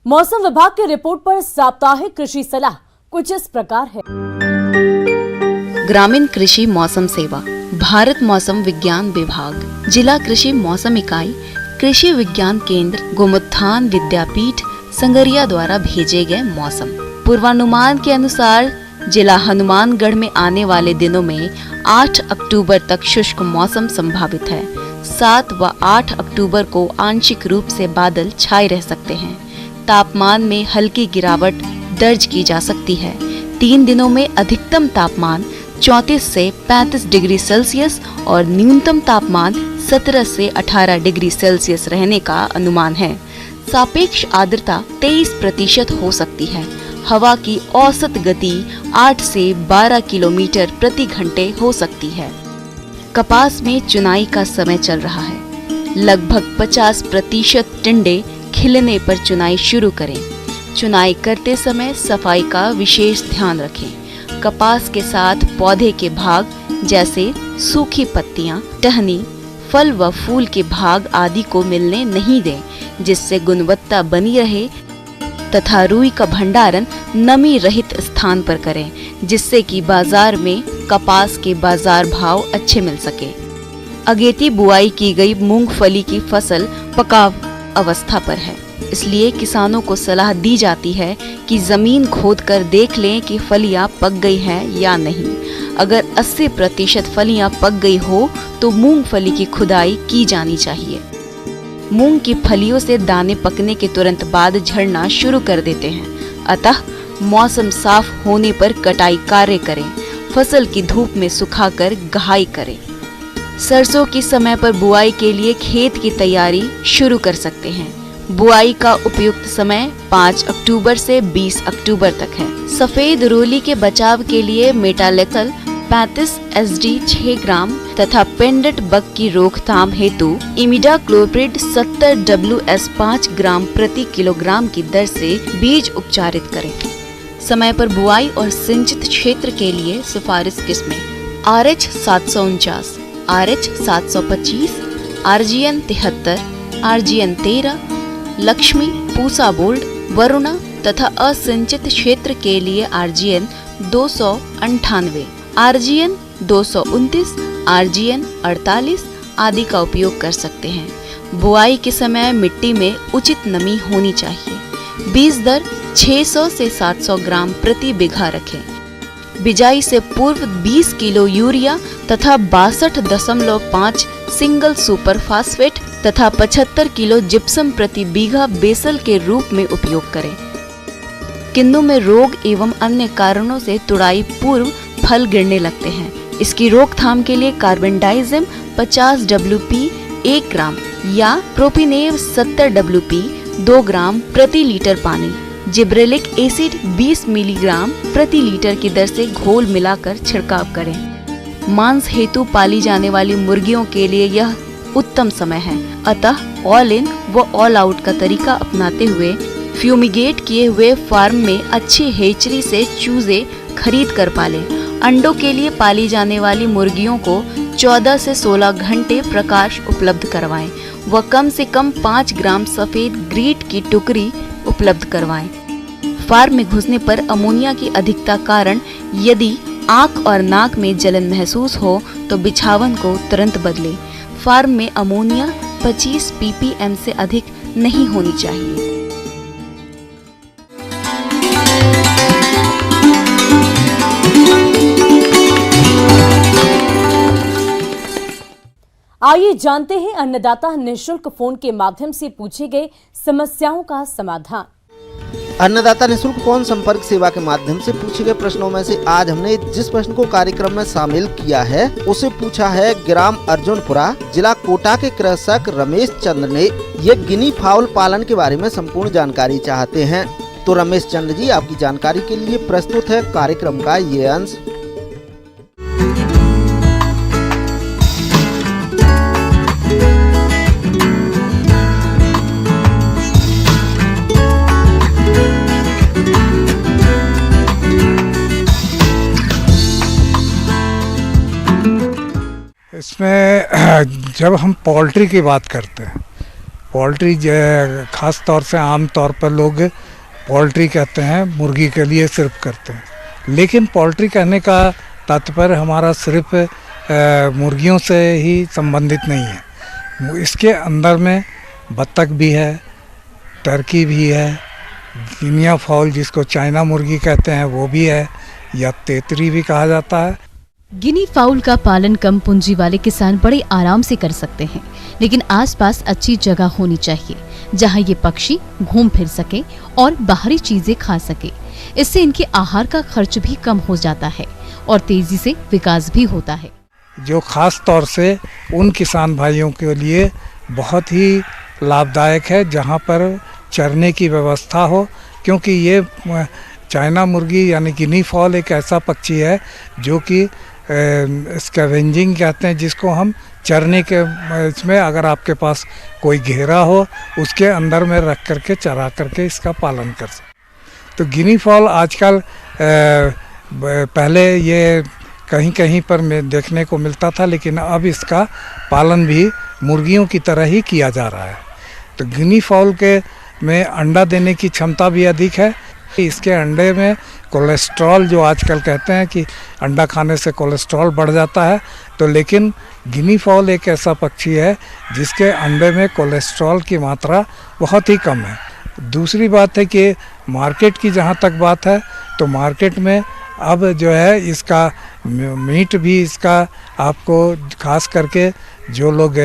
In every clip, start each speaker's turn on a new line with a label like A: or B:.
A: मौसम विभाग की रिपोर्ट पर साप्ताहिक कृषि सलाह कुछ इस प्रकार है।
B: ग्रामीण कृषि मौसम सेवा, भारत मौसम विज्ञान विभाग, जिला कृषि मौसम इकाई, कृषि विज्ञान केंद्र, गोमुत्थान विद्यापीठ, संगरिया द्वारा भेजे गए मौसम पूर्वानुमान के अनुसार जिला हनुमानगढ़ में आने वाले दिनों में 8 अक्टूबर तक शुष्क मौसम संभावित है। 7 व 8 अक्टूबर को आंशिक रूप से बादल छाए रह सकते हैं। तापमान में हल्की गिरावट दर्ज की जा सकती है। 3 दिनों में अधिकतम तापमान 34 से 35 डिग्री सेल्सियस और न्यूनतम तापमान 17 से 18 डिग्री सेल्सियस रहने का अनुमान है। सापेक्ष आर्द्रता 23% हो सकती है। हवा की औसत गति 8 से 12 किलोमीटर प्रति घंटे हो सकती है। कपास में चुनाई का समय चल रहा है। लगभग 50% टिंडे खिलने पर चुनाई शुरू करें। चुनाई करते समय सफाई का विशेष ध्यान रखें। कपास के साथ पौधे के भाग जैसे सूखी पत्तियां, टहनी, फल व फूल के भाग आदि को मिलने नहीं दें, जिससे गुणवत्ता बनी रहे तथा रुई का भंडारण नमी रहित स्थान पर करें, जिससे कि बाजार में कपास के बाजार भाव अच्छे मिल सके। अगेती बुआई की गई मूंगफली की फसल पकाव अवस्था पर है, इसलिए किसानों को सलाह दी जाती है कि जमीन खोदकर देख लें कि फलियां पक गई हैं या नहीं। अगर 80% फलियां पक गई हो तो मूंगफली की खुदाई की जानी चाहिए। मूंग की फलियों से दाने पकने के तुरंत बाद झड़ना शुरू कर देते हैं, अतः मौसम साफ होने पर कटाई कार्य करें। फसल की धूप में सुखाकर गहाई करें। सरसों की समय पर बुआई के लिए खेत की तैयारी शुरू कर सकते हैं। बुआई का उपयुक्त समय 5 अक्टूबर से 20 अक्टूबर तक है। सफेद रोली के बचाव के लिए मेटालेक्सल 35 SD 6 ग्राम तथा पेंडेंट बग की रोकथाम हेतु इमिडाक्लोप्रिड 70 WS 5 ग्राम प्रति किलोग्राम की दर से बीज उपचारित करें। समय पर बुआई और सिंचित क्षेत्र के लिए सिफारिश किस्में RH 749, RH 725, RGN 73, RGN 13, Lakshmi, Pusa bold, Varuna तथा असिंचित क्षेत्र के लिए RGN 298, RGN 229, RGN 48 आदि का उपयोग कर सकते हैं। बुआई के समय मिट्टी में उचित नमी होनी चाहिए। बीज दर 600 से 700 ग्राम प्रति बीघा रखें। बिजाई से पूर्व 20 किलो यूरिया तथा 62.5 सिंगल सुपर फास्फेट तथा 75 किलो जिप्सम प्रति बीघा बेसल के रूप में उपयोग करें। किन्नू में रोग एवं अन्य कारणों से तुड़ाई पूर्व फल गिरने लगते हैं। इसकी रोकथाम के लिए कार्बेंडाइजिम 50 WP 1 ग्राम या प्रोपिनेव 70 WP 2 ग्राम प्रति लीटर पानी, जिब्रेलिक एसिड 20 मिलीग्राम प्रति लीटर की दर से घोल मिलाकर छिड़काव करें। मांस हेतु पाली जाने वाली मुर्गियों के लिए यह उत्तम समय है, अतः ऑल इन व ऑल आउट का तरीका अपनाते हुए फ्यूमिगेट किए हुए फार्म में अच्छी हेचरी से चूजे खरीद कर पालें। अंडों के लिए पाली जाने वाली मुर्गियों को 14 से 16 घंटे प्रकाश उपलब्ध करवाएं व कम से कम 5 ग्राम सफेद ग्रीट की टुकड़ी उपलब्ध करवाएं। फार्म में घुसने पर अमोनिया की अधिकता कारण यदि आंख और नाक में जलन महसूस हो तो बिछावन को तुरंत बदलें। फार्म में अमोनिया 25 ppm से अधिक नहीं होनी चाहिए।
A: आइए जानते हैं अन्नदाता निःशुल्क फोन के माध्यम से पूछे गए समस्याओं का समाधान।
C: अन्नदाता निःशुल्क फोन संपर्क सेवा के माध्यम से पूछे गए प्रश्नों में से आज हमने जिस प्रश्न को कार्यक्रम में शामिल किया है उसे पूछा है ग्राम अर्जुनपुरा, जिला कोटा के कृषक रमेश चंद्र ने। ये गिनी फाउल पालन के बारे में संपूर्ण जानकारी चाहते हैं। तो रमेश चंद्र जी, आपकी जानकारी के लिए प्रस्तुत है कार्यक्रम का ये अंश।
D: इसमें जब हम पोल्ट्री की बात करते हैं पोल्ट्री ख़ास तौर से आम तौर पर लोग पोल्ट्री कहते हैं, मुर्गी के लिए सिर्फ करते हैं, लेकिन पोल्ट्री कहने का तात्पर्य हमारा सिर्फ मुर्गियों से ही संबंधित नहीं है। इसके अंदर में बत्तख भी है, टर्की भी है, गिनिया फाउल जिसको चाइना मुर्गी कहते हैं वो भी है, या तेतरी भी कहा जाता है।
B: गिनी फाउल का पालन कम पूंजी वाले किसान बड़े आराम से कर सकते हैं, लेकिन आसपास अच्छी जगह होनी चाहिए जहां ये पक्षी घूम फिर सके और बाहरी चीजें खा सके। इससे इनके आहार का खर्च भी कम हो जाता है और तेजी से विकास भी होता है,
D: जो खास तौर से उन किसान भाइयों के लिए बहुत ही लाभदायक है जहां पर चरने की व्यवस्था हो, क्योंकि ये चाइना मुर्गी यानी गिनी फॉल एक ऐसा पक्षी है जो कि स्कैवेंजिंग कहते हैं, जिसको हम चरने के इसमें अगर आपके पास कोई घेरा हो उसके अंदर में रख करके चरा करके इसका पालन कर सकते। तो गिनी फॉल आजकल पहले ये कहीं कहीं पर देखने को मिलता था, लेकिन अब इसका पालन भी मुर्गियों की तरह ही किया जा रहा है। तो गिनी फॉल के में अंडा देने की क्षमता भी अधिक है। इसके अंडे में कोलेस्ट्रॉल, जो आजकल कहते हैं कि अंडा खाने से कोलेस्ट्रॉल बढ़ जाता है, तो लेकिन गिनी फॉल एक ऐसा पक्षी है जिसके अंडे में कोलेस्ट्रॉल की मात्रा बहुत ही कम है। दूसरी बात है कि मार्केट की जहाँ तक बात है, तो मार्केट में अब जो है इसका मीट भी इसका आपको खास करके जो लोग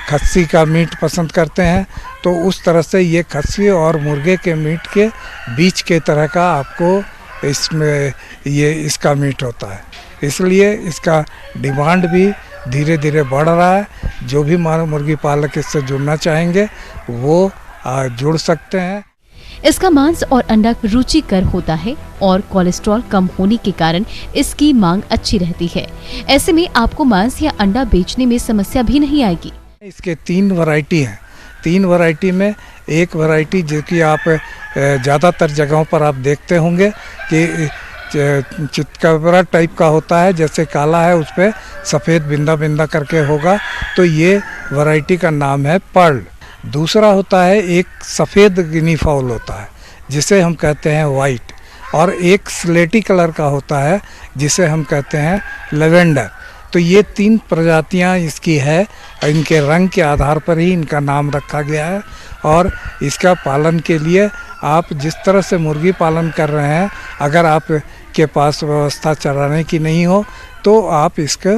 D: खस्सी का मीट पसंद करते हैं, तो उस तरह से ये खस्सी और मुर्गे के मीट के बीच के तरह का आपको इसमें ये इसका मीट होता है, इसलिए इसका डिमांड भी धीरे धीरे बढ़ रहा है। जो भी मुर्गी पालक इससे जुड़ना चाहेंगे वो जुड़ सकते हैं।
B: इसका मांस और अंडा रुचिकर होता है और कोलेस्ट्रॉल कम होने के कारण इसकी मांग अच्छी रहती है। ऐसे में आपको मांस या अंडा बेचने में समस्या भी नहीं आएगी।
D: इसके 3 वैरायटी हैं। 3 वैरायटी में एक वैरायटी जो कि आप ज़्यादातर जगहों पर आप देखते होंगे कि चितकबरा टाइप का होता है, जैसे काला है उस पर सफ़ेद बिंदा बिंदा करके होगा, तो ये वैरायटी का नाम है पर्ल। दूसरा होता है एक सफ़ेद गिनी फाउल होता है जिसे हम कहते हैं वाइट, और एक स्लेटी कलर का होता है जिसे हम कहते हैं लेवेंडर। तो ये 3 प्रजातियां इसकी है, इनके रंग के आधार पर ही इनका नाम रखा गया है। और इसका पालन के लिए आप जिस तरह से मुर्गी पालन कर रहे हैं, अगर आप के पास व्यवस्था चराने की नहीं हो तो आप इसका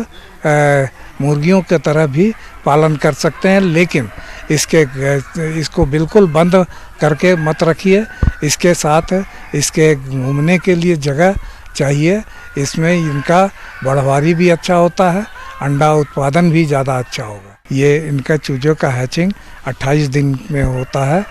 D: मुर्गियों की तरह भी पालन कर सकते हैं, लेकिन इसको बिल्कुल बंद करके मत रखिए। इसके साथ इसके घूमने के लिए जगह चाहिए। इसमें इनका बढ़वारी भी अच्छा होता है, अंडा उत्पादन भी ज़्यादा अच्छा होगा। ये इनका चूजों का हैचिंग 28 दिन में होता है।